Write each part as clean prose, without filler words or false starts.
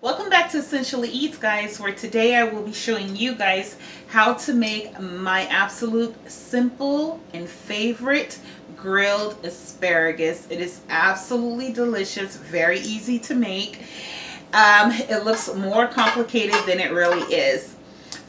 Welcome back to Essentially Eats, guys, where today I will be showing you guys how to make my absolute simple and favorite grilled asparagus. It is absolutely delicious, very easy to make. It looks more complicated than it really is.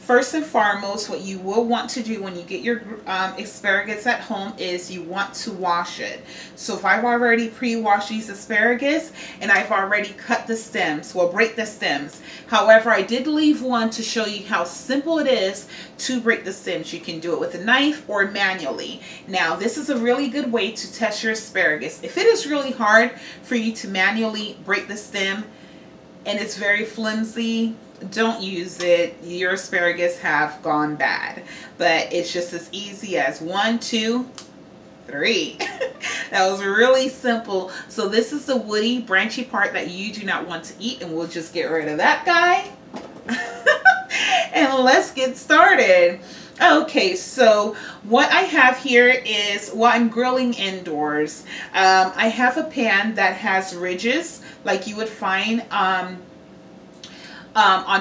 First and foremost, what you will want to do when you get your asparagus at home is you want to wash it. So if I've already pre-washed these asparagus and I've already cut the stems, well, break the stems. However, I did leave one to show you how simple it is to break the stems. You can do it with a knife or manually. Now, this is a really good way to test your asparagus. If it is really hard for you to manually break the stem and it's very flimsy, don't use it. Your asparagus have gone bad. But it's just as easy as 1, 2, 3. That was really simple. So this is the woody, branchy part that you do not want to eat, and we'll just get rid of that guy. And let's get started. Okay, so what I have here is, well, I'm grilling indoors. I have a pan that has ridges like you would find on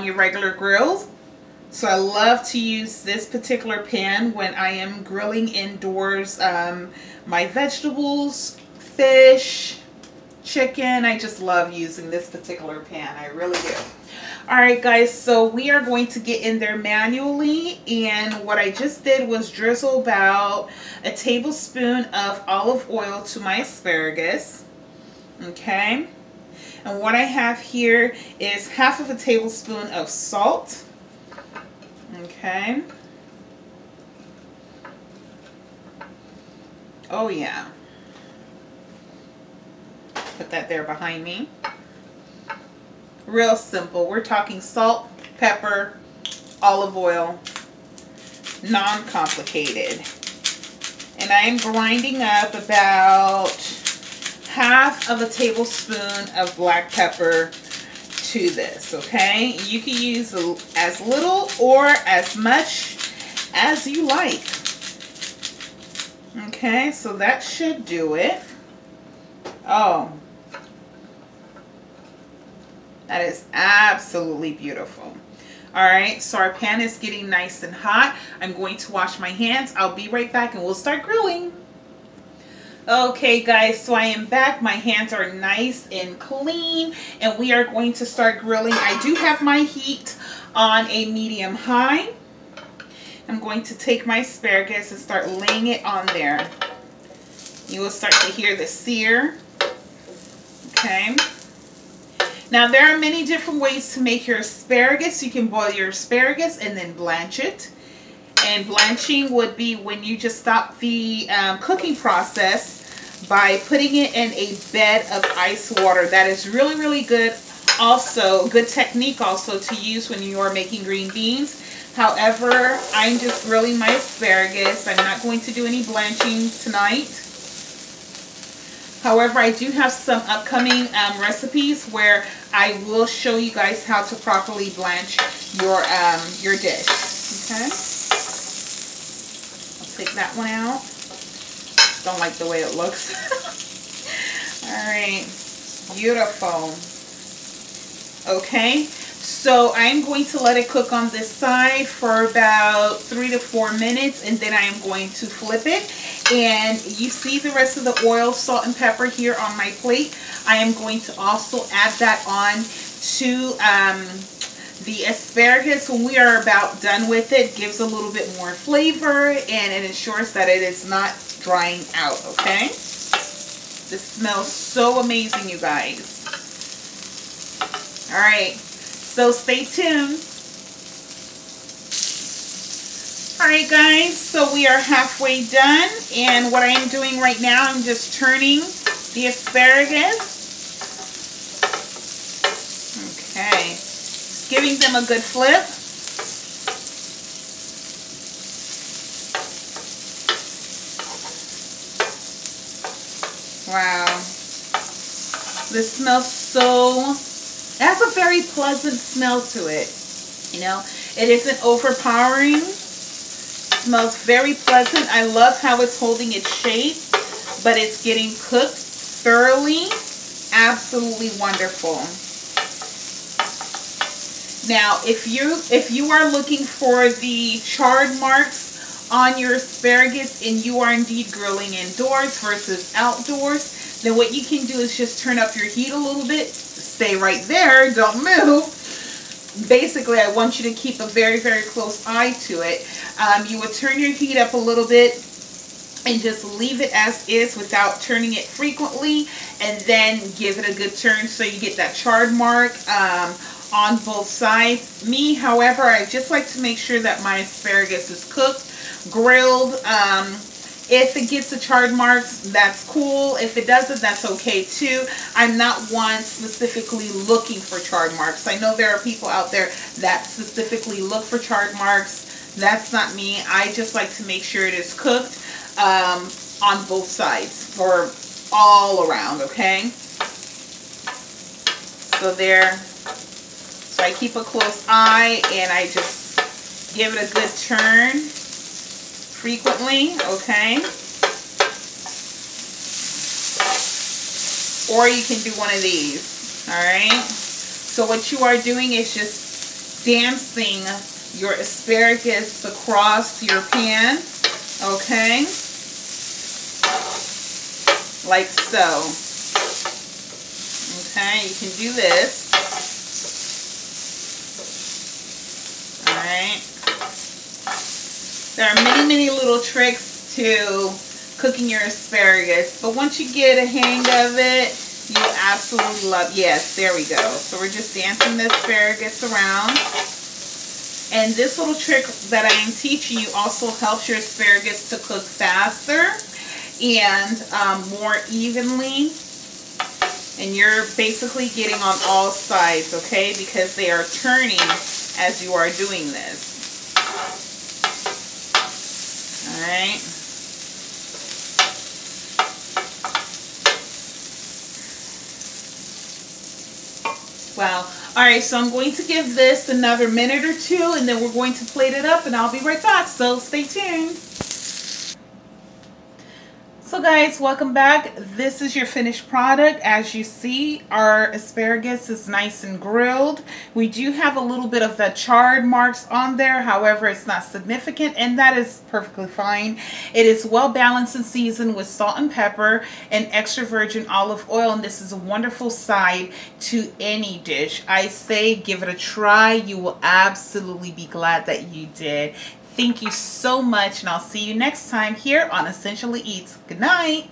your regular grills. So I love to use this particular pan when I am grilling indoors. My vegetables, fish, chicken, I just love using this particular pan. I really do. Alright guys, so we are going to get in there manually, and what I just did was drizzle about a tablespoon of olive oil to my asparagus. Okay. And what I have here is half of a tablespoon of salt. Okay. Oh yeah. Put that there behind me. Real simple. We're talking salt, pepper, olive oil. Non-complicated. And I am grinding up about half of a tablespoon of black pepper to this, okay? You can use as little or as much as you like. Okay, so that should do it. Oh, that is absolutely beautiful. All right, so our pan is getting nice and hot. I'm going to wash my hands. I'll be right back and we'll start grilling. Okay guys, so I am back. My hands are nice and clean and we are going to start grilling. I do have my heat on a medium high. I'm going to take my asparagus and start laying it on there. You will start to hear the sear. Okay. Now there are many different ways to make your asparagus. You can boil your asparagus and then blanch it. And blanching would be when you just stop the cooking process by putting it in a bed of ice water. That is really, really good. Also, good technique also to use when you are making green beans. However, I'm just grilling my asparagus. I'm not going to do any blanching tonight. However, I do have some upcoming recipes where I will show you guys how to properly blanch your dish. Okay. Take that one out. Don't like the way it looks. Alright, beautiful. Okay, so I'm going to let it cook on this side for about 3 to 4 minutes, and then I am going to flip it. And you see the rest of the oil, salt, and pepper here on my plate. I am going to also add that on to the asparagus. When we are about done with it, gives a little bit more flavor and it ensures that it is not drying out. Okay, this smells so amazing, you guys. All right, so stay tuned. All right guys, so we are halfway done, and what I am doing right now, I'm just turning the asparagus. Okay, giving them a good flip. Wow. This smells so, it has a very pleasant smell to it. You know, it isn't overpowering. It smells very pleasant. I love how it's holding its shape, but it's getting cooked thoroughly. Absolutely wonderful. Now, if you are looking for the charred marks on your asparagus and you are indeed grilling indoors versus outdoors, then what you can do is just turn up your heat a little bit. Stay right there, don't move. Basically, I want you to keep a very, very close eye to it. You would turn your heat up a little bit and just leave it as is without turning it frequently, and then give it a good turn so you get that charred mark on both sides. Me, however, I just like to make sure that my asparagus is cooked, grilled. If it gets the charred marks, that's cool. If it doesn't, that's okay too. I'm not one specifically looking for charred marks. I know there are people out there that specifically look for charred marks. That's not me. I just like to make sure it is cooked on both sides or all around, okay? So there. So I keep a close eye and I just give it a good turn frequently, okay? Or you can do one of these, all right? So what you are doing is just dancing your asparagus across your pan, okay? Like so. Okay, you can do this. All right. There are many, many little tricks to cooking your asparagus, but once you get a hang of it, you absolutely love. Yes, there we go. So we're just dancing the asparagus around. And this little trick that I am teaching you also helps your asparagus to cook faster and more evenly. And you're basically getting on all sides, okay? Because they are turning as you are doing this. All right. Wow. All right, so I'm going to give this another minute or two, and then we're going to plate it up, and I'll be right back, so stay tuned. So guys, welcome back. This is your finished product. As you see, our asparagus is nice and grilled. We do have a little bit of the charred marks on there. However, it's not significant, and that is perfectly fine. It is well balanced and seasoned with salt and pepper and extra virgin olive oil, and this is a wonderful side to any dish. I say give it a try. You will absolutely be glad that you did. Thank you so much, and I'll see you next time here on Essentially Eats. Good night.